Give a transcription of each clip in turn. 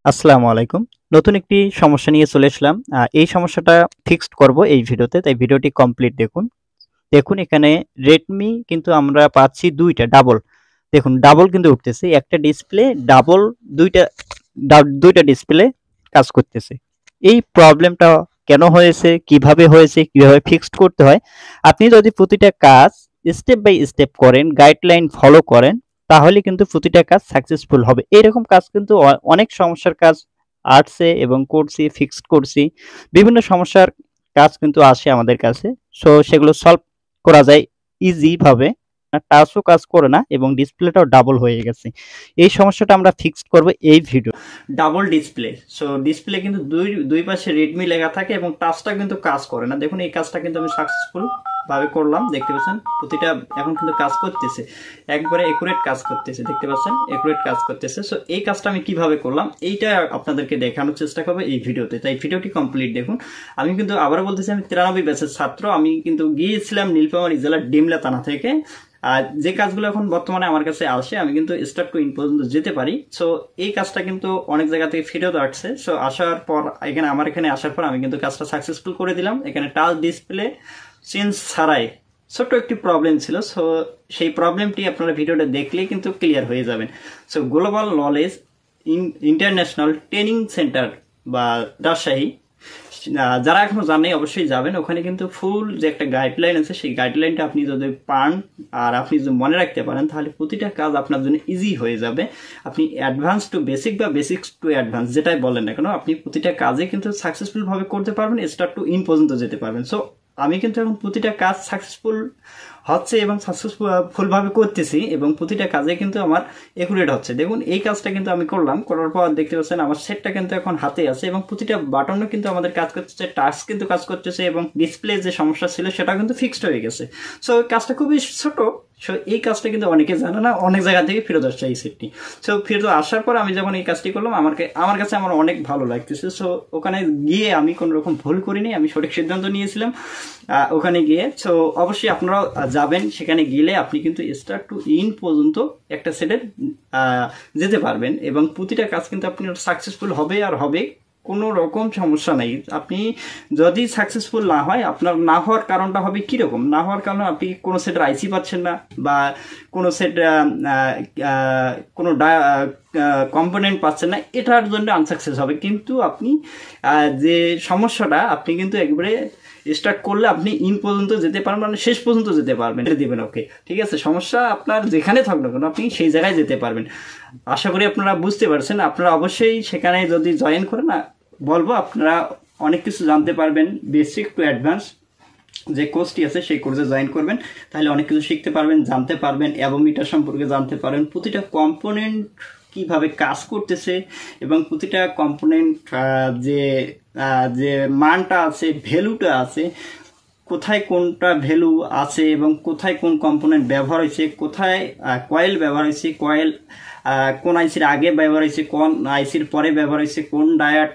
আসসালামু আলাইকুম। নতুন একটি সমস্যা নিয়ে চলে আসলাম। এই সমস্যাটা ফিক্সড করব এই ভিডিওতে, তাই ভিডিওটি কমপ্লিট দেখুন। দেখুন এখানে Redmi কিন্তু আমরা পাচ্ছি ২টা ডাবল। দেখুন ডাবল কিন্তু উঠতেছে। একটা ডিসপ্লে ডাবল ২টা ডিসপ্লে কাজ করতেছে। এই প্রবলেমটা কেন হয়েছে, কিভাবে হয়েছে, কিভাবে ফিক্সড করতে হয়, আপনি যদি প্রতিটা কাজ স্টেপ বাই স্টেপ করেন, গাইডলাইন ফলো করেন, তাহলে কিন্তু প্রতিটা কাজ সাকসেসফুল হবে। এরকম কাজ কিন্তু অনেক সমস্যার কাজ আসছে এবং করছি, ফিক্সড করছি। বিভিন্ন সমস্যার কাজ কিন্তু আসে আমাদের কাছে। সো সেগুলো সলভ করা যায় ইজি ভাবে। টাচও কাজ করে না এবং ডিসপ্লেটাও ডাবল হয়ে গেছে। এই সমস্যাটা আমরা ফিক্সড করব এই video. Double display, so display কিন্তু দুই পাশে রেডমি লেখা থাকে এবং টাচটা কিন্তু কাজ করে না। দেখুন এই কাজটা কিন্তু আমি সাকসেসফুল ভাবে করলাম, দেখতে পাচ্ছেন প্রতিটা এখন কিন্তু কাজ করতেছে, একবারে একুরেট কাজ করতেছে, দেখতে পাচ্ছেন একুরেট কাজ করতেছে। সো এই কাজটা আমি কিভাবে করলাম এইটা আপনাদেরকে দেখানোর চেষ্টা করবো এই ভিডিওতে, তাই ভিডিওটি কমপ্লিট দেখুন। আমি কিন্তু আবারও বলতেছি, আমি 93 ব্যাচের ছাত্র। আমি কিন্তু গিয়েছিলাম নীলফামারী জেলার ডিমলা থানা থেকে। আর যে কাজগুলো এখন বর্তমানে আমার কাছে আসে, আমি কিন্তু স্টার্ট টু ইন পর্যন্ত যেতে পারি। সো এই কাজটা কিন্তু অনেক জায়গা থেকে ফেরত আসছে। সো আসার পর আমার এখানে আসার পর আমি কিন্তু কাজটা সাকসেসফুল করে দিলাম। এখানে টাচ ডিসপ্লে চেঞ্জ ছাড়াই ছোট্ট একটি প্রবলেম ছিল। সো সেই প্রবলেমটি আপনারা ভিডিওটা দেখলেই কিন্তু ক্লিয়ার হয়ে যাবেন। So global knowledge international training centre বা রাজশাহী, যারা এখনো জানেন অবশ্যই যাবেন। ওখানে কিন্তু ফুল যে একটা গাইডলাইন আছে, সেই গাইডলাইনটা আপনি যদি পান আর আপনি যদি মনে রাখতে পারেন, তাহলে প্রতিটা কাজ আপনার জন্য ইজি হয়ে যাবে। আপনি অ্যাডভান্স টু বেসিক বা বেসিক্স টু অ্যাডভান্স যেটাই বলেন না কেন, আপনি প্রতিটা কাজে কিন্তু সাকসেসফুল ভাবে করতে পারবেন, স্টার্ট টু ইন পর্যন্ত যেতে পারবেন। সো আমি কিন্তু এখন প্রতিটা কাজ সাকসেসফুল হচ্ছে এবং সাকসেসফুল ভাবে করতেছি এবং প্রতিটা কাজে কিন্তু আমার একুরেট হচ্ছে। দেখুন এই কাজটা কিন্তু আমি করলাম, করার পর দেখতে পাচ্ছেন আমার সেটটা কিন্তু এখন হাতে আছে এবং প্রতিটা বাটনও কিন্তু আমাদের কাজ করতেছে, টাচ কিন্তু কাজ করতেছে এবং ডিসপ্লে যে সমস্যা ছিল সেটা কিন্তু ফিক্সড হয়ে গেছে। সো কাজটা খুবই ছোট। সো এই কাজটা কিন্তু অনেকে জানে না, অনেক জায়গা থেকে ফেরত আসছে এই সেটটি। সো ফেরত আসার পর আমি যখন এই কাজটি করলাম, আমার কাছে আমার অনেক ভালো লাগতেছে। সো ওখানে গিয়ে আমি কোনো রকম ভুল করিনি, আমি সঠিক সিদ্ধান্ত নিয়েছিলাম ওখানে গিয়ে। সো অবশ্যই আপনারাও যাবেন, সেখানে গেলে আপনি কিন্তু স্টার্ট টু ইন পর্যন্ত একটা সেটের যেতে পারবেন এবং প্রতিটা কাজ কিন্তু আপনার সাকসেসফুল হবে আর হবে, কোনো রকম সমস্যা নাই। আপনি যদি সাকসেসফুল না হয়, আপনার না হওয়ার কারণটা হবে কিরকম, না হওয়ার কারণে আপনি কোনো সেটের আইসি পাচ্ছেন না বা কোনো সেট কোনো কম্পোনেন্ট পাচ্ছেন না, এটার জন্য আনসাকসেস হবে। কিন্তু আপনি যে সমস্যাটা, আপনি কিন্তু একবারে স্টার্ট করলে আপনি ইন পর্যন্ত যেতে পারবেন, মানে শেষ পর্যন্ত যেতে পারবেন, দিবেন ওকে, ঠিক আছে। সমস্যা আপনার যেখানে থাকুক না কেন আপনি সেই জায়গায় যেতে পারবেন। আশা করি আপনারা বুঝতে পারছেন। আপনারা অবশ্যই সেখানে যদি জয়েন করেন, বলবো আপনারা অনেক কিছু জানতে পারবেন। বেসিক টু অ্যাডভান্স যে কোর্সটি আছে সেই কোর্সে জয়েন করবেন, তাহলে অনেক কিছু শিখতে পারবেন, জানতে পারবেন, অ্যাভোমিটার সম্পর্কে জানতে পারবেন, প্রতিটা কম্পোনেন্ট কিভাবে কাজ করতেছে এবং প্রতিটা কম্পোনেন্ট যে মানটা আছে, ভ্যালুটা আছে, কোথায় কোনটা ভ্যালু আছে এবং কোথায় কোন কম্পোনেন্ট ব্যবহার হয়েছে, কোথায় কয়েল ব্যবহার হয়েছে, কয়েল কোন আইসির আগে ব্যবহার হয়েছে, কোন আইসির পরে ব্যবহার হয়েছে, কোন ডায়োড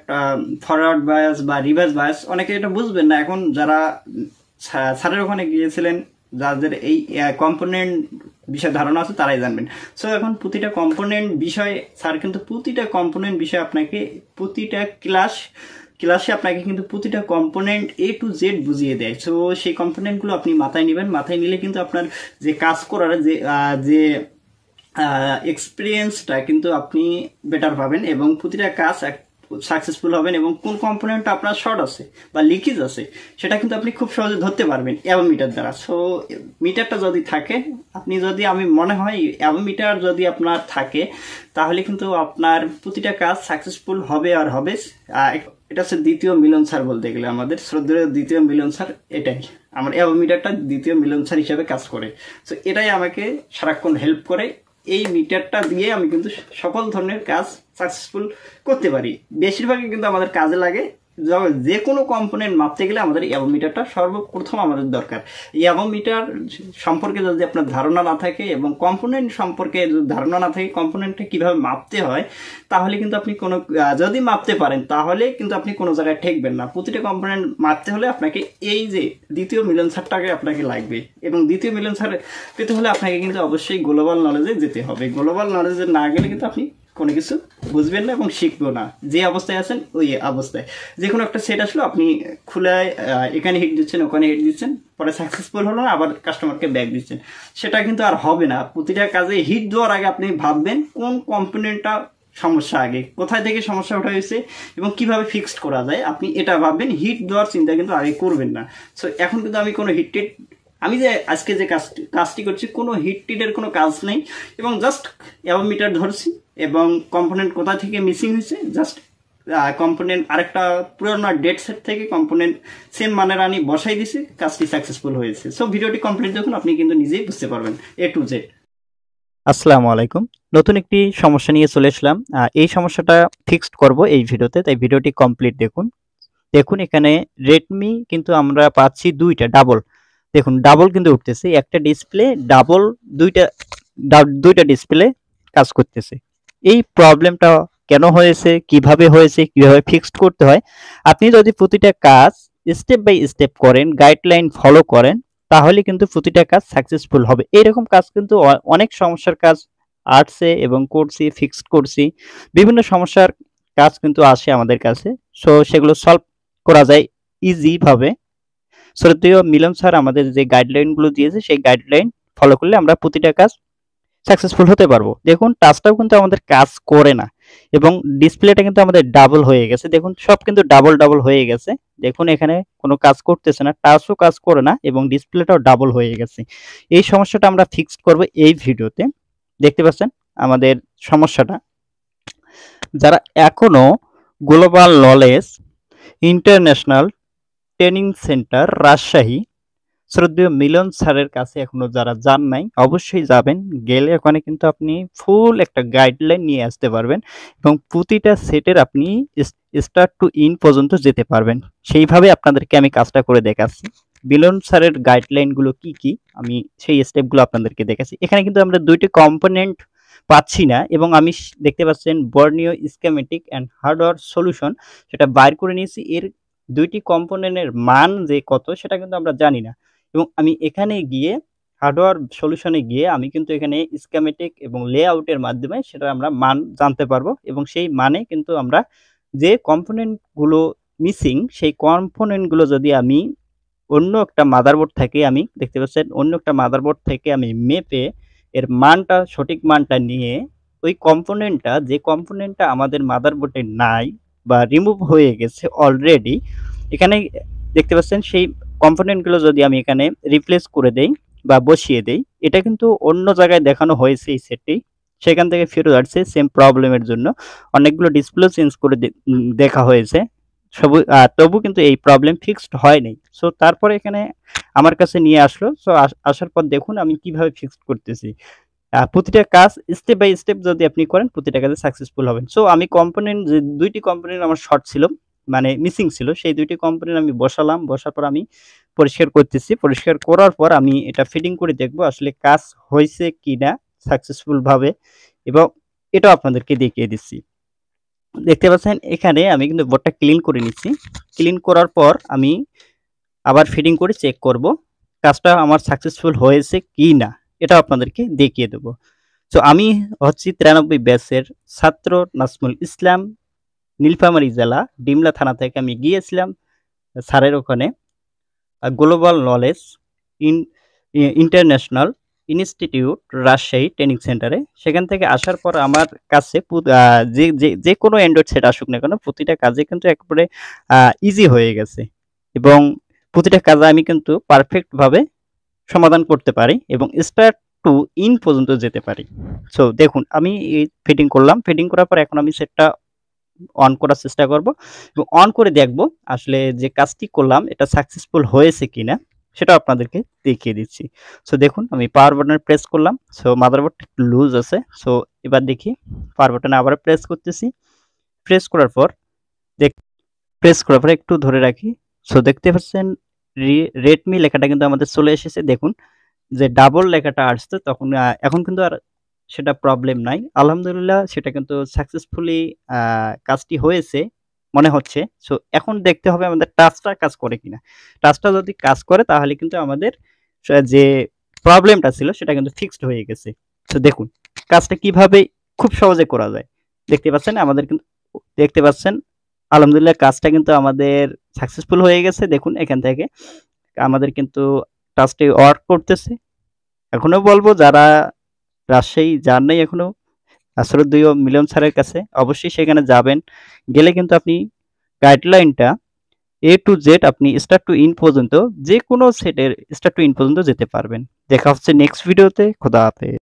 ফরওয়ার্ড বায়াস বা রিভার্স বায়াস। অনেকে এটা বুঝবেন না। এখন যারা স্যারের ওখানে গিয়েছিলেন, যাদের এই কম্পোনেন্ট বিষয়ে ধারণা আছে, তারাই জানবেন। সো এখন প্রতিটা কম্পোনেন্ট বিষয় স্যার কিন্তু প্রতিটা কম্পোনেন্ট বিষয়ে আপনাকে প্রতিটা ক্লাসে আপনাকে কিন্তু প্রতিটা কম্পোনেন্ট A to Z বুঝিয়ে দেয়। সো সেই কম্পোনেন্টগুলো আপনি মাথায় নেবেন। মাথায় নিলে কিন্তু আপনার যে কাজ করার যে এক্সপিরিয়েন্সটা কিন্তু আপনি বেটার পাবেন এবং প্রতিটা কাজ সাকসেসফুল হবেন। এবং কোন কম্পোনেন্টটা আপনার শর্ট আছে বা লিকেজ আছে সেটা কিন্তু আপনি খুব সহজে ধরতে পারবেন অ্যাভোমিটার দ্বারা। সো মিটারটা যদি থাকে, আমি মনে হয় অ্যাভোমিটার যদি আপনার থাকে, তাহলে কিন্তু আপনার প্রতিটা কাজ সাকসেসফুল হবে আর হবে। এটা হচ্ছে দ্বিতীয় মিলন স্যার বলতে গেলে, আমাদের শ্রদ্ধেয় দ্বিতীয় মিলন স্যার। এটাই আমার অ্যাভোমিটারটা দ্বিতীয় মিলন স্যার হিসাবে কাজ করে। সো এটাই আমাকে সারাক্ষণ হেল্প করে। এই মিটারটা দিয়ে আমি কিন্তু সকল ধরনের কাজ সাকসেসফুল করতে পারি। বেশিরভাগই কিন্তু আমাদের কাজে লাগে। যে কোনো কম্পোনেন্ট মাপতে গেলে আমাদের অ্যাভোমিটারটা সর্বপ্রথম আমাদের দরকার। এই অ্যাভোমিটার সম্পর্কে যদি আপনার ধারণা না থাকে এবং কম্পোনেন্ট সম্পর্কে যদি ধারণা না থাকে, কম্পোনেন্টটা কিভাবে মাপতে হয়, তাহলে কিন্তু আপনি যদি মাপতে পারেন, তাহলে কিন্তু আপনি কোনো জায়গায় ঠেকবেন না। প্রতিটা কম্পোনেন্ট মাপতে হলে আপনাকে এই যে দ্বিতীয় মিলন স্যারটাকে আপনাকে লাগবে এবং দ্বিতীয় মিলন স্যার পেতে হলে আপনাকে কিন্তু অবশ্যই গ্লোবাল নলেজে যেতে হবে। গ্লোবাল নলেজে না গেলে কিন্তু আপনি কোনো কিছু বুঝবেন না এবং শিখবেও না। যে অবস্থায় আছেন ওই অবস্থায় যে কোনো একটা সেট আসলো আপনি খুলে এখানে হিট দিচ্ছেন, ওখানে হিট দিচ্ছেন, পরে সাকসেসফুল হলো না, আবার কাস্টমারকে ব্যাক দিচ্ছেন, সেটা কিন্তু আর হবে না। প্রতিটা কাজে হিট দেওয়ার আগে আপনি ভাববেন কোন কম্পোনেন্টটা সমস্যা, আগে কোথায় থেকে সমস্যা ওঠা হয়েছে এবং কিভাবে ফিক্সড করা যায়, আপনি এটা ভাববেন। হিট দেওয়ার চিন্তা কিন্তু আগে করবেন না। সো এখন কিন্তু আমি কোনো হিট টিট, আমি যে আজকে যে কাজটি করছি কোনো হিট টিটের কোনো কাজ নেই, এবং জাস্ট অ্যাভোমিটার ধরছি এবং কম্পোনেন্ট কোথা থেকে মিসিং হয়েছে, জাস্ট কম্পোনেন্ট আরেকটা পুরোনো ডেট সেট থেকে কম্পোনেন্ট সেম মানের আনি বসাই দিছি, কাজটি সাকসেসফুল হয়েছে। সো ভিডিওটি কমপ্লিট দেখুন, আপনি কিন্তু নিজেই বুঝতে পারবেন A to Z। আসসালামু আলাইকুম, নতুন একটি সমস্যা নিয়ে চলে আসলাম। এই সমস্যাটা ফিক্সড করব এই ভিডিওতে, তাই ভিডিওটি কমপ্লিট দেখুন। দেখুন এখানে রেডমি কিন্তু আমরা পাচ্ছি দুইটা ডাবল, দেখুন ডাবল কিন্তু উঠতেছে, একটা ডিসপ্লে ডাবল, দুইটা ডিসপ্লে কাজ করতেছে। এই প্রবলেমটা কেন হয়েছে, কিভাবে হয়েছে, কিভাবে ফিক্সড করতে হয়, আপনি যদি প্রতিটা কাজ স্টেপ বাই স্টেপ করেন, গাইডলাইন ফলো করেন, তাহলে কিন্তু প্রতিটা কাজ সাকসেসফুল হবে। এইরকম কাজ কিন্তু অনেক সমস্যার কাজ আসছে এবং করছি, ফিক্সড করছি, বিভিন্ন সমস্যার কাজ কিন্তু আসে আমাদের কাছে। সো সেগুলো সলভ করা যায় ইজি ভাবে। শ্রদ্ধেয় মিলন স্যার আমাদের যে গাইডলাইনগুলো দিয়েছে, সেই গাইডলাইন ফলো করলে আমরা প্রতিটা কাজ সাকসেসফুল হতে পারবো। দেখুন টাচটাও কিন্তু আমাদের কাজ করে না এবং ডিসপ্লেটা কিন্তু আমাদের ডাবল হয়ে গেছে। দেখুন সব কিন্তু ডাবল ডাবল হয়ে গেছে। দেখুন এখানে কোনো কাজ করতেছে না, টাচও কাজ করে না এবং ডিসপ্লেটাও ডাবল হয়ে গেছে। এই সমস্যাটা আমরা ফিক্সড করব এই ভিডিওতে। দেখতে পাচ্ছেন আমাদের সমস্যাটা। যারা এখনো global knowledge international training centre Rajshahi শ্রদ্ধেয় মিলন স্যারের কাছে এখনো যারা যান নাই, অবশ্যই যাবেন। গেলে ওখানে কিন্তু আপনি ফুল একটা গাইডলাইন নিয়ে আসতে পারবেন এবং প্রতিটা সেটের আপনি স্টার্ট টু ইন পর্যন্ত যেতে পারবেন। সেইভাবে আপনাদেরকে আমি কাজটা করে দেখাচ্ছি। মিলন স্যারের গাইডলাইনগুলো কি কি আমি সেই স্টেপগুলো আপনাদেরকে দেখাচ্ছি। এখানে কিন্তু আমরা দুইটি কম্পোনেন্ট পাচ্ছি না এবং আমি দেখতে পাচ্ছেন বর্ণীয় স্কিমেটিক অ্যান্ড হার্ডওয়্যার সলিউশন, সেটা বাইর করে নিয়েছি। এর দুইটি কম্পোনেন্টের মান যে কত সেটা কিন্তু আমরা জানি না, এবং আমি এখানে গিয়ে হার্ডওয়্যার সলিউশনে গিয়ে আমি কিন্তু এখানে স্কিমেটিক এবং লেআউটের মাধ্যমে সেটা আমরা মান জানতে পারবো, এবং সেই মানে কিন্তু আমরা যে কম্পোনেন্টগুলো মিসিং, সেই কম্পোনেন্টগুলো যদি আমি অন্য একটা মাদারবোর্ড থেকে, আমি দেখতে পাচ্ছেন অন্য একটা মাদারবোর্ড থেকে আমি মেপে এর মানটা, সঠিক মানটা নিয়ে ওই কম্পোনেন্টটা, যে কম্পোনেন্টটা আমাদের মাদারবোর্ডে নাই বা রিমুভ হয়ে গেছে অলরেডি, এখানে দেখতে পাচ্ছেন সেই কম্পোনেন্টগুলো যদি আমি এখানে রিপ্লেস করে দেই বা বসিয়ে দেই, এটা কিন্তু অন্য জায়গায় দেখানো হয়েছে এই সেটটি, সেখান থেকে ফেরত আসছে সেম প্রবলেমের জন্য। অনেকগুলো ডিসপ্লে চেঞ্জ করে দেখা হয়েছে, তবু কিন্তু এই প্রবলেম ফিক্সড হয়নি। সো তারপরে এখানে আমার কাছে নিয়ে আসলো। সো আসার পর দেখুন আমি কিভাবে ফিক্সড করতেছি। প্রতিটা কাজ স্টেপ বাই স্টেপ যদি আপনি করেন, প্রতিটা কাজে সাকসেসফুল হবেন। সো আমি কম্পোনেন্ট, যে দুইটি কম্পোনেন্ট আমার শর্ট ছিল, মানে মিসিং ছিল, সেই দুইটি কম্পোনেন্ট আমি বসালাম। বসার পর আমি পরিষ্কার করতেছি। পরিষ্কার করার পর আমি এটা ফিটিং করে দেখবো আসলে কাজ হয়েছে কিনা সাকসেসফুল ভাবে, এবং এটাও আপনাদেরকে দেখিয়ে দিচ্ছি। দেখতে পাচ্ছেন এখানে আমি কিন্তু বোর্ডটা ক্লিন করে নিচ্ছি। ক্লিন করার পর আমি আবার ফিটিং করে চেক করব কাজটা আমার সাকসেসফুল হয়েছে কি না, এটা আপনাদেরকে দেখিয়ে দেব। তো আমি হচ্ছি 93 ব্যাচের ছাত্র নাজমুল ইসলাম, নীলফামারী জেলা ডিমলা থানা থেকে আমি গিয়েছিলাম স্যারের ওখানে global knowledge international institute Rajshahi training সেন্টারে। সেখান থেকে আসার পর আমার কাছে যে কোনো অ্যান্ড্রয়েড সেট আসুক না কেন, প্রতিটা কাজে কিন্তু একবারে ইজি হয়ে গেছে এবং প্রতিটা কাজে আমি কিন্তু পারফেক্টভাবে সমাধান করতে পারি এবং স্টার্ট টু ইন পর্যন্ত যেতে পারি। সো দেখুন আমি ফিটিং করলাম। ফিটিং করার পর এখন আমি সেটটা অন করার চেষ্টা করব এবং অন করে দেখব আসলে যে কাজটি করলাম এটা সাকসেসফুল হয়েছে কিনা, সেটা আপনাদেরকে দেখিয়ে দিচ্ছি। সো দেখুন আমি পাওয়ার বাটনে প্রেস করলাম। সো মাদারবোর্ডটা একটু লুজ আছে। সো এবার দেখি পাওয়ার বাটনে আবার প্রেস করতেছি। প্রেস করার পর একটু ধরে রাখি। সো দেখতে পাচ্ছেন রেডমি লেখাটা কিন্তু আমাদের চলে এসেছে। দেখুন যে ডাবল লেখাটা আসছে, তখন এখন কিন্তু আর সেটা প্রবলেম নাই। আলহামদুলিল্লাহ সেটা কিন্তু সাকসেসফুলি কাজটি হয়েছে মনে হচ্ছে। সো এখন দেখতে হবে আমাদের টাচটা কাজ করে কিনা। টাচটা যদি কাজ করে তাহলে কিন্তু আমাদের যে প্রবলেমটা ছিল সেটা কিন্তু ফিক্সড হয়ে গেছে। সো দেখুন কাজটা কিভাবে খুব সহজে করা যায়। দেখতে পাচ্ছেন আমাদের কিন্তু দেখতে পাচ্ছেন আলহামদুলিল্লাহ কাজটা কিন্তু আমাদের সাকসেসফুল হয়ে গেছে। দেখুন এখান থেকে আমাদের কিন্তু টাচটি ওয়ার্ক করতেছে। এখনো বলবো যারা রাজশাহী যান নাই এখনো 𝗙𝗂𝗪𝗻 মিলন স্যারের কাছে অবশ্যই সেখানে যাবেন। গেলে কিন্তু আপনি গাইডলাইনটা A to Z আপনি স্টার্ট টু ইন পর্যন্ত যেকোনো সেটের স্টার্ট টু ইন পর্যন্ত যেতে পারবেন। দেখা হচ্ছে নেক্সট ভিডিওতে। খোদা হাফেজ।